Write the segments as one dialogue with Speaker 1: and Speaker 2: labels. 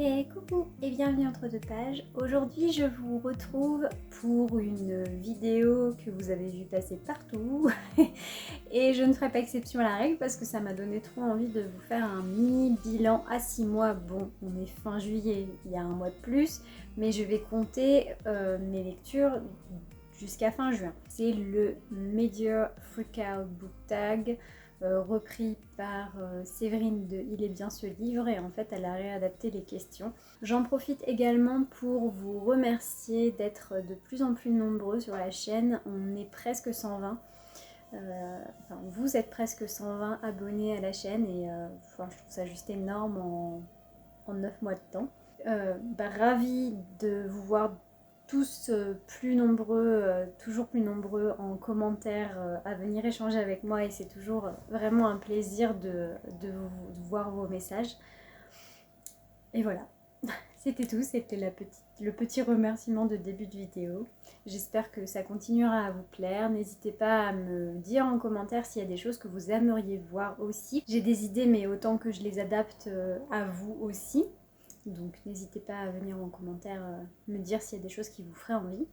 Speaker 1: Et coucou et bienvenue entre deux pages. Aujourd'hui je vous retrouve pour une vidéo que vous avez vu passer partout et je ne ferai pas exception à la règle parce que ça m'a donné trop envie de vous faire un mini bilan à 6 mois. Bon, on est fin juillet, il y a un mois de plus, mais je vais compter mes lectures jusqu'à fin juin. C'est le Media Freakout Book Tag repris par Séverine de Il est bien ce livre, et en fait elle a réadapté les questions. J'en profite également pour vous remercier d'être de plus en plus nombreux sur la chaîne. On est presque 120. Vous êtes presque 120 abonnés à la chaîne et je trouve ça juste énorme en 9 mois de temps. Ravie de vous voir tous plus nombreux, toujours plus nombreux en commentaire à venir échanger avec moi, et c'est toujours vraiment un plaisir de voir vos messages. Et voilà, c'était tout, c'était le petit remerciement de début de vidéo. J'espère que ça continuera à vous plaire. N'hésitez pas à me dire en commentaire s'il y a des choses que vous aimeriez voir aussi. J'ai des idées, mais autant que je les adapte à vous aussi. Donc n'hésitez pas à venir en commentaire me dire s'il y a des choses qui vous feraient envie.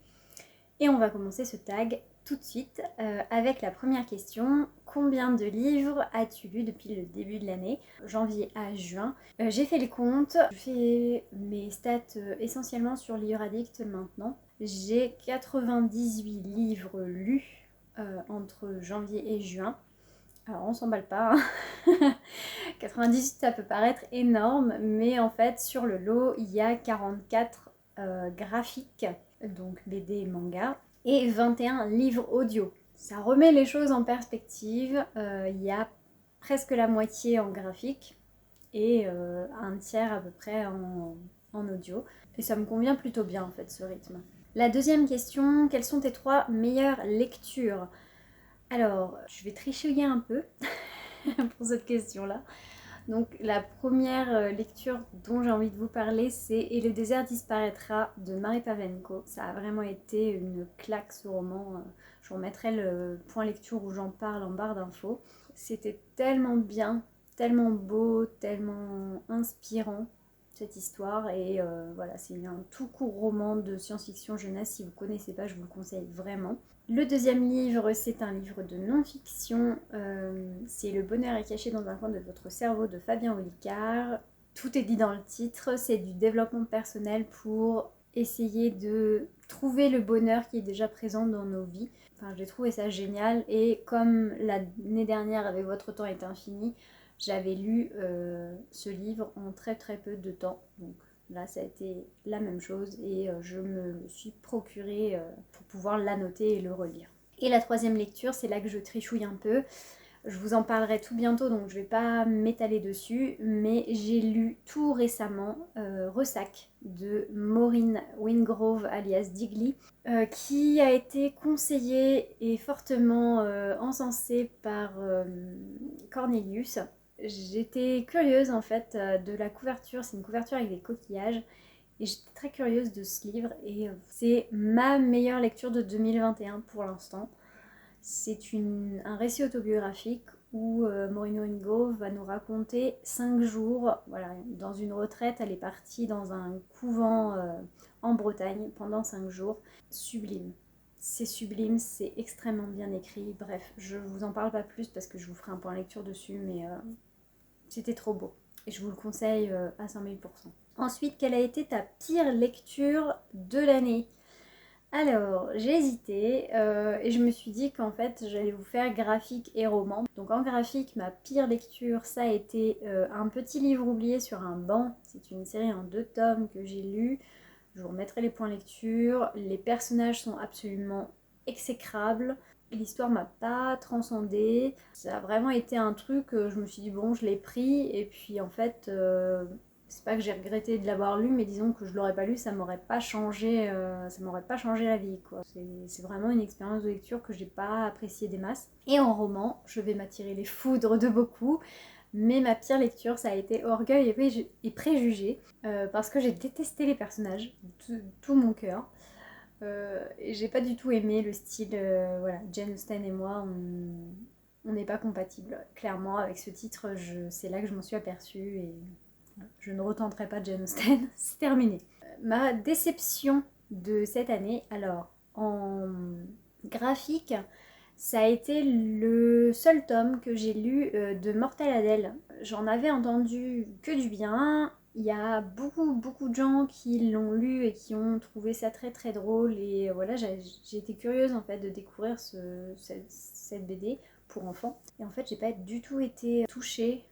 Speaker 1: Et on va commencer ce tag tout de suite avec la première question. Combien de livres as-tu lu depuis le début de l'année, janvier à juin? J'ai fait le compte, je fais mes stats essentiellement sur Livre Addict maintenant. J'ai 98 livres lus entre janvier et juin. Alors on s'emballe pas, hein. 98 ça peut paraître énorme, mais en fait sur le lot il y a 44 graphiques, donc BD et manga, et 21 livres audio. Ça remet les choses en perspective, il y a presque la moitié en graphique et un tiers à peu près en audio. Et ça me convient plutôt bien en fait ce rythme. La deuxième question, quelles sont tes 3 meilleures lectures? Alors, je vais tricher un peu pour cette question-là. Donc la première lecture dont j'ai envie de vous parler, c'est Et le désert disparaîtra de Marie Pavlenko. Ça a vraiment été une claque ce roman. Je vous remettrai le point lecture où j'en parle en barre d'infos. C'était tellement bien, tellement beau, tellement inspirant cette histoire, et voilà, c'est un tout court roman de science-fiction jeunesse. Si vous ne connaissez pas, je vous le conseille vraiment. Le deuxième livre, c'est un livre de non-fiction, c'est Le bonheur est caché dans un coin de votre cerveau de Fabien Olicard. Tout est dit dans le titre, c'est du développement personnel pour essayer de trouver le bonheur qui est déjà présent dans nos vies. Enfin, j'ai trouvé ça génial, et comme l'année dernière avec Votre temps est infini, j'avais lu ce livre en très très peu de temps. Donc là, ça a été la même chose, et je me le suis procuré pour pouvoir l'annoter et le relire. Et la troisième lecture, c'est là que je trichouille un peu. Je vous en parlerai tout bientôt, donc je ne vais pas m'étaler dessus, mais j'ai lu tout récemment Ressac de Maureen Wingrove alias Digly, qui a été conseillé et fortement encensé par Cornelius. J'étais curieuse en fait de la couverture, c'est une couverture avec des coquillages, et j'étais très curieuse de ce livre, et c'est ma meilleure lecture de 2021 pour l'instant. C'est un récit autobiographique où Maureen Wingrove va nous raconter 5 jours, voilà, dans une retraite. Elle est partie dans un couvent en Bretagne pendant 5 jours. Sublime. C'est sublime, c'est extrêmement bien écrit. Bref, je vous en parle pas plus parce que je vous ferai un point lecture dessus, mais c'était trop beau. Et je vous le conseille à 100 000%. Ensuite, quelle a été ta pire lecture de l'année? Alors, j'ai hésité et je me suis dit qu'en fait j'allais vous faire graphique et roman. Donc en graphique, ma pire lecture, ça a été Un petit livre oublié sur un banc. C'est une série en 2 tomes que j'ai lu. Je vous remettrai les points lecture. Les personnages sont absolument exécrables. L'histoire m'a pas transcendée. Ça a vraiment été un truc, je me suis dit bon, je l'ai pris, et puis en fait... c'est pas que j'ai regretté de l'avoir lu, mais disons que je l'aurais pas lu, ça m'aurait pas changé la vie, quoi. C'est vraiment une expérience de lecture que j'ai pas appréciée des masses. Et en roman, je vais m'attirer les foudres de beaucoup, mais ma pire lecture, ça a été Orgueil et Préjugés, parce que j'ai détesté les personnages, tout mon cœur. Et j'ai pas du tout aimé le style, voilà, Jane Austen et moi, on n'est pas compatibles. Clairement, avec ce titre, c'est là que je m'en suis aperçue, et Je ne retenterai pas Jane Austen, c'est terminé. Ma déception de cette année, alors en graphique, ça a été le seul tome que j'ai lu de Mortel Adèle. J'en avais entendu que du bien. Il y a beaucoup de gens qui l'ont lu et qui ont trouvé ça très très drôle. Et voilà, j'ai été curieuse en fait de découvrir cette BD pour enfants. Et en fait, j'ai pas du tout été touchée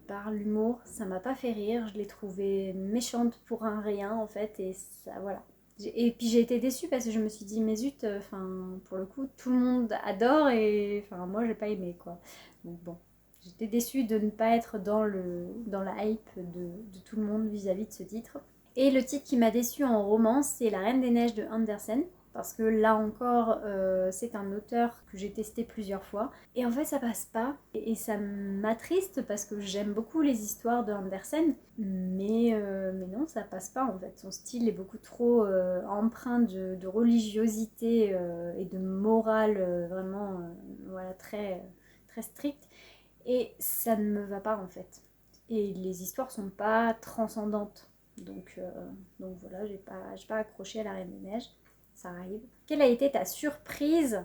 Speaker 1: par l'humour. Ça m'a pas fait rire. Je l'ai trouvée méchante pour un rien en fait. Et ça, voilà. Et puis j'ai été déçue parce que je me suis dit, mais zut, pour le coup, tout le monde adore et moi j'ai pas aimé quoi. Donc bon, j'étais déçue de ne pas être dans la hype de tout le monde vis-à-vis de ce titre. Et le titre qui m'a déçue en romance, c'est La Reine des Neiges de Andersen. Parce que là encore, c'est un auteur que j'ai testé plusieurs fois. Et en fait, ça passe pas. Et ça m'attriste parce que j'aime beaucoup les histoires de Andersen. Mais non, ça passe pas en fait. Son style est beaucoup trop empreint de religiosité et de morale vraiment voilà, très stricte. Et ça ne me va pas en fait. Et les histoires sont pas transcendantes. Donc voilà, j'ai pas accroché à La Reine des Neiges. Ça arrive. Quelle a été ta surprise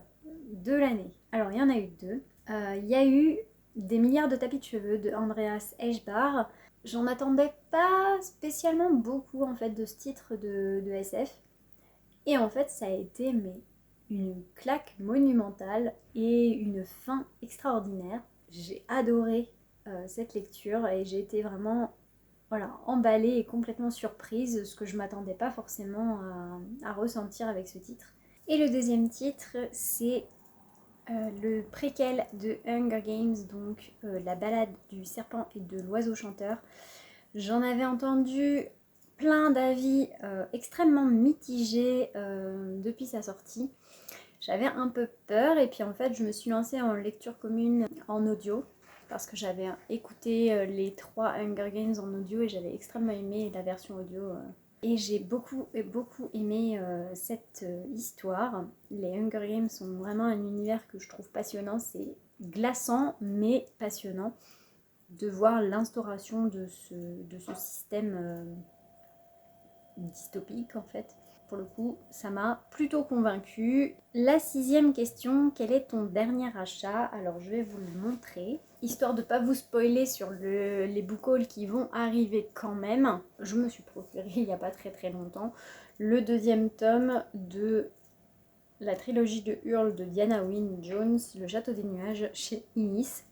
Speaker 1: de l'année? Alors, il y en a eu deux. Il y a eu Des milliards de tapis de cheveux de Andreas Eichbar. J'en attendais pas spécialement beaucoup en fait de ce titre de SF. Et en fait, ça a été une claque monumentale et une fin extraordinaire. J'ai adoré cette lecture et j'ai été vraiment voilà, emballée et complètement surprise, ce que je m'attendais pas forcément à ressentir avec ce titre. Et le deuxième titre, c'est le préquel de Hunger Games, donc la balade du serpent et de l'oiseau chanteur. J'en avais entendu plein d'avis extrêmement mitigés depuis sa sortie. J'avais un peu peur et puis en fait je me suis lancée en lecture commune en audio parce que j'avais écouté les 3 Hunger Games en audio et j'avais extrêmement aimé la version audio. Et j'ai beaucoup aimé cette histoire. Les Hunger Games sont vraiment un univers que je trouve passionnant. C'est glaçant mais passionnant de voir l'instauration de ce système dystopique en fait. Pour le coup, ça m'a plutôt convaincue. La 6e question, quel est ton dernier achat? Alors je vais vous le montrer. Histoire de ne pas vous spoiler sur les book hauls qui vont arriver quand même, je me suis procuré il n'y a pas très longtemps le 2e tome de la trilogie de Hurle de Diana Wynne Jones, Le Château des Nuages, chez Inis,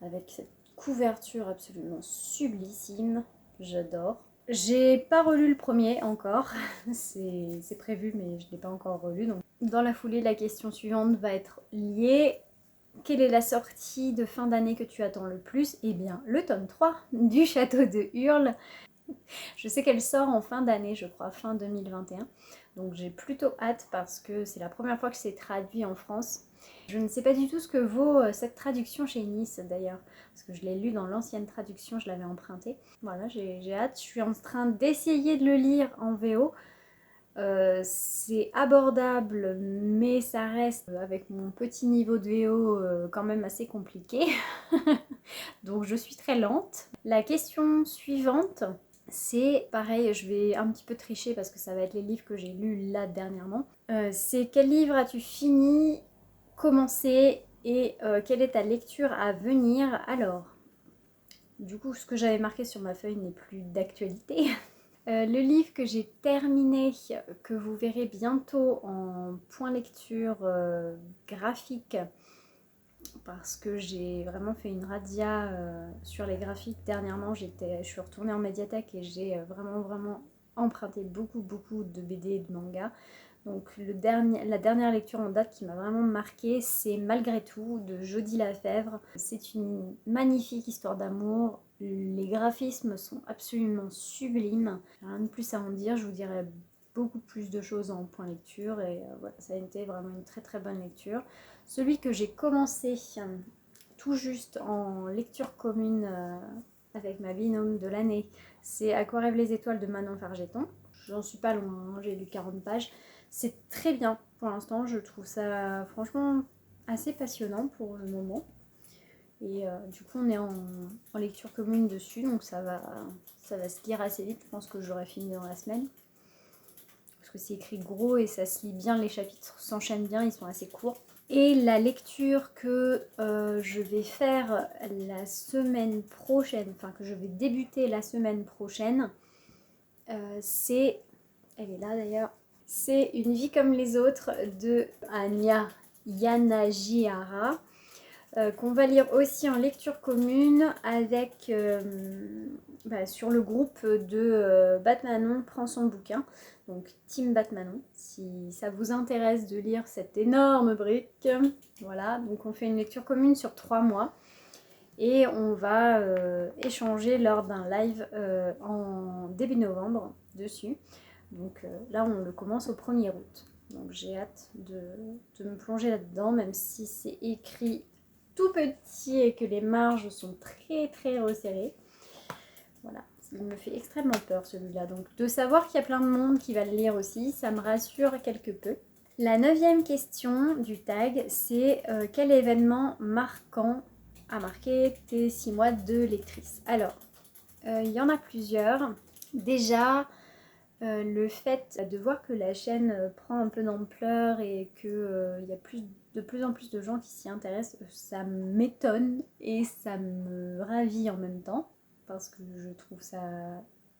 Speaker 1: avec cette couverture absolument sublissime, j'adore. J'ai pas relu le premier encore, c'est prévu mais je l'ai pas encore relu. Donc dans la foulée, la question suivante va être liée. Quelle est la sortie de fin d'année que tu attends le plus? Eh bien, le tome 3 du Château de Hurle. Je sais qu'elle sort en fin d'année, je crois, fin 2021. Donc j'ai plutôt hâte parce que c'est la première fois que c'est traduit en France. Je ne sais pas du tout ce que vaut cette traduction chez Nice d'ailleurs, parce que je l'ai lu dans l'ancienne traduction, je l'avais emprunté. Voilà, j'ai hâte, je suis en train d'essayer de le lire en VO. C'est abordable, mais ça reste avec mon petit niveau de VO quand même assez compliqué. Donc je suis très lente. La question suivante, c'est pareil, je vais un petit peu tricher parce que ça va être les livres que j'ai lus là dernièrement. C'est quel livre as-tu fini, commencé et quelle est ta lecture à venir? Alors, du coup, ce que j'avais marqué sur ma feuille n'est plus d'actualité. Le livre que j'ai terminé, que vous verrez bientôt en point lecture graphique, parce que j'ai vraiment fait une razzia sur les graphiques dernièrement. Je suis retournée en médiathèque et j'ai vraiment emprunté beaucoup de BD et de mangas. Donc la dernière lecture en date qui m'a vraiment marquée, c'est Malgré tout de Jodie Lafèvre. C'est une magnifique histoire d'amour. Les graphismes sont absolument sublimes. Rien de plus à en dire, je vous dirai beaucoup plus de choses en point lecture et voilà, ça a été vraiment une très bonne lecture. Celui que j'ai commencé tout juste en lecture commune avec ma binôme de l'année, c'est À quoi rêvent les étoiles de Manon Fargeton. J'en suis pas loin, hein, j'ai lu 40 pages. C'est très bien pour l'instant, je trouve ça franchement assez passionnant pour le moment. Et du coup on est en lecture commune dessus, donc ça va se lire assez vite. Je pense que j'aurai fini dans la semaine. Parce que c'est écrit gros et ça se lit bien, les chapitres s'enchaînent bien, ils sont assez courts. Et la lecture que je vais faire la semaine prochaine, enfin que je vais débuter la semaine prochaine, c'est, elle est là d'ailleurs, c'est Une vie comme les autres de Anya Yanagihara, qu'on va lire aussi en lecture commune avec sur le groupe de Batmanon prend son bouquin, donc Team Batmanon, si ça vous intéresse de lire cette énorme brique. Voilà, donc on fait une lecture commune sur 3 mois et on va échanger lors d'un live en début novembre dessus. Donc là on le commence au 1er août, donc j'ai hâte de me plonger là-dedans, même si c'est écrit tout petit et que les marges sont très très resserrées. Voilà, il me fait extrêmement peur celui-là. Donc de savoir qu'il y a plein de monde qui va le lire aussi, ça me rassure quelque peu. La 9e question du tag, c'est quel événement marquant a marqué tes 6 mois de lectrice? Alors, il y en a plusieurs. Déjà, le fait de voir que la chaîne prend un peu d'ampleur et qu'il y a de plus en plus de gens qui s'y intéressent, ça m'étonne et ça me ravit en même temps, parce que je trouve ça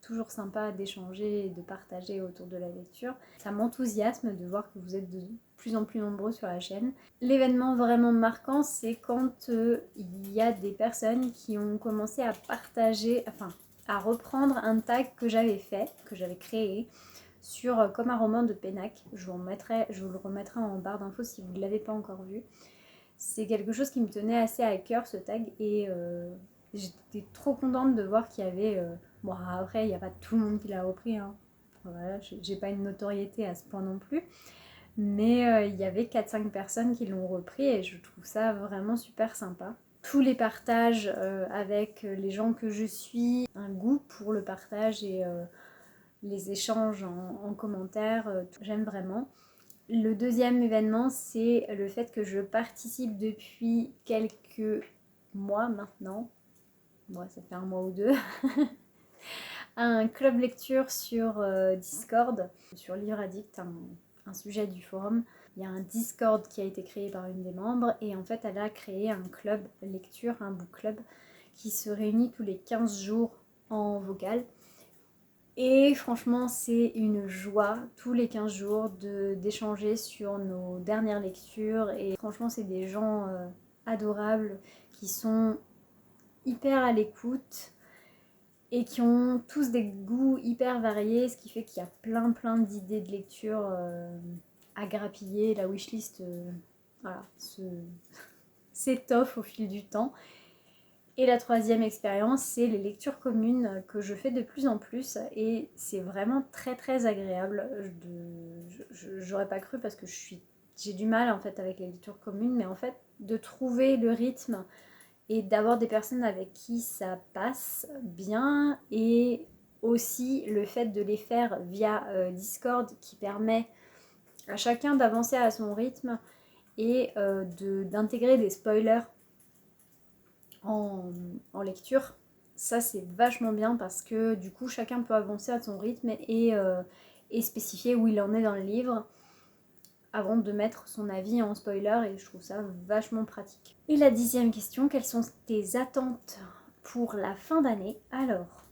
Speaker 1: toujours sympa d'échanger et de partager autour de la lecture. Ça m'enthousiasme de voir que vous êtes de plus en plus nombreux sur la chaîne. L'événement vraiment marquant, c'est quand il y a des personnes qui ont commencé à partager, enfin à reprendre un tag que j'avais fait, que j'avais créé sur Comme un roman de Pénac. Je vous le remettrai en barre d'infos si vous ne l'avez pas encore vu. C'est quelque chose qui me tenait assez à cœur, ce tag, et j'étais trop contente de voir qu'il y avait... bon, après, il n'y a pas tout le monde qui l'a repris, hein. Voilà, j'ai pas une notoriété à ce point non plus, mais il y avait 4-5 personnes qui l'ont repris et je trouve ça vraiment super sympa. Tous les partages avec les gens que je suis, un goût pour le partage et les échanges en commentaire, j'aime vraiment. Le deuxième événement, c'est le fait que je participe depuis quelques mois maintenant, moi ça fait un mois ou deux, à un club lecture sur Discord, sur Livre Addict, un sujet du forum. Il y a un Discord qui a été créé par une des membres et en fait elle a créé un club lecture, un book club qui se réunit tous les 15 jours en vocal. Et franchement c'est une joie tous les 15 jours d'échanger sur nos dernières lectures et franchement c'est des gens adorables qui sont hyper à l'écoute et qui ont tous des goûts hyper variés, ce qui fait qu'il y a plein d'idées de lecture à grappiller. La wishlist voilà, s'étoffe au fil du temps. Et la troisième expérience, c'est les lectures communes que je fais de plus en plus et c'est vraiment très agréable. J'aurais pas cru parce que j'ai du mal en fait avec les lectures communes, mais en fait de trouver le rythme et d'avoir des personnes avec qui ça passe bien et aussi le fait de les faire via Discord qui permet à chacun d'avancer à son rythme et d'intégrer des spoilers en lecture. Ça c'est vachement bien parce que du coup chacun peut avancer à son rythme et spécifier où il en est dans le livre avant de mettre son avis en spoiler et je trouve ça vachement pratique. Et la 10e question, quelles sont tes attentes pour la fin d'année? Alors,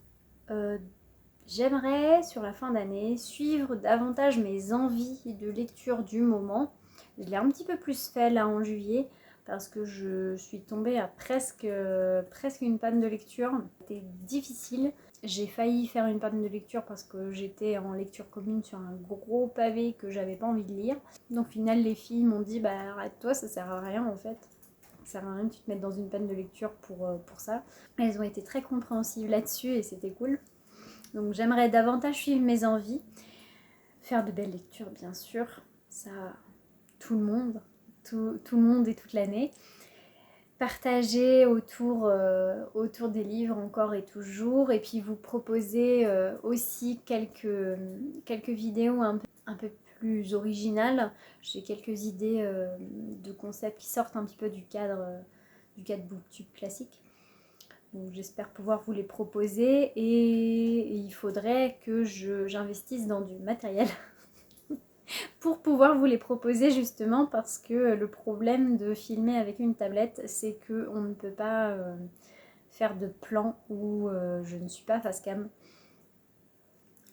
Speaker 1: j'aimerais sur la fin d'année suivre davantage mes envies de lecture du moment. Je l'ai un petit peu plus fait là en juillet parce que je suis tombée à presque une panne de lecture. C'était difficile. J'ai failli faire une panne de lecture parce que j'étais en lecture commune sur un gros pavé que j'avais pas envie de lire. Donc au final les filles m'ont dit bah arrête-toi, ça sert à rien en fait. Ça sert à rien que tu te mettes dans une panne de lecture pour ça. Elles ont été très compréhensives là-dessus et c'était cool. Donc j'aimerais davantage suivre mes envies. Faire de belles lectures bien sûr. Ça, tout le monde. Tout le monde et toute l'année. Partager autour des livres encore et toujours et puis vous proposer aussi quelques vidéos un peu plus originales. J'ai quelques idées de concepts qui sortent un petit peu du cadre du 4 booktube classique. Donc j'espère pouvoir vous les proposer et il faudrait que j'investisse dans du matériel pour pouvoir vous les proposer justement parce que le problème de filmer avec une tablette, c'est qu'on ne peut pas faire de plan où je ne suis pas face cam.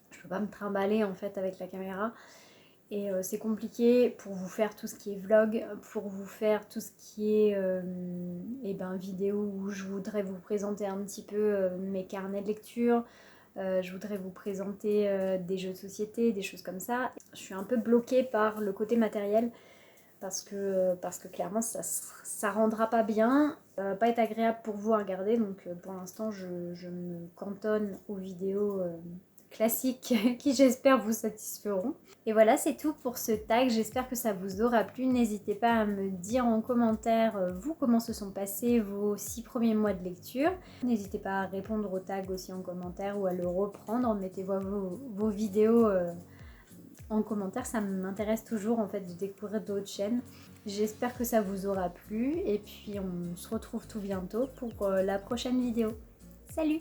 Speaker 1: Je peux pas me trimballer en fait avec la caméra. Et c'est compliqué pour vous faire tout ce qui est vlog, pour vous faire tout ce qui est vidéo où je voudrais vous présenter un petit peu mes carnets de lecture. Je voudrais vous présenter des jeux de société, des choses comme ça. Je suis un peu bloquée par le côté matériel parce que clairement ça rendra pas bien, pas être agréable pour vous à regarder. Donc pour l'instant je me cantonne aux vidéos classiques qui j'espère vous satisferont. Et voilà, c'est tout pour ce tag, j'espère que ça vous aura plu. N'hésitez pas à me dire en commentaire vous comment se sont passés vos 6 premiers mois de lecture. N'hésitez pas à répondre au tag aussi en commentaire ou à le reprendre, mettez-vous vos vidéos en commentaire, ça m'intéresse toujours en fait de découvrir d'autres chaînes. J'espère que ça vous aura plu et puis on se retrouve tout bientôt pour la prochaine vidéo. Salut!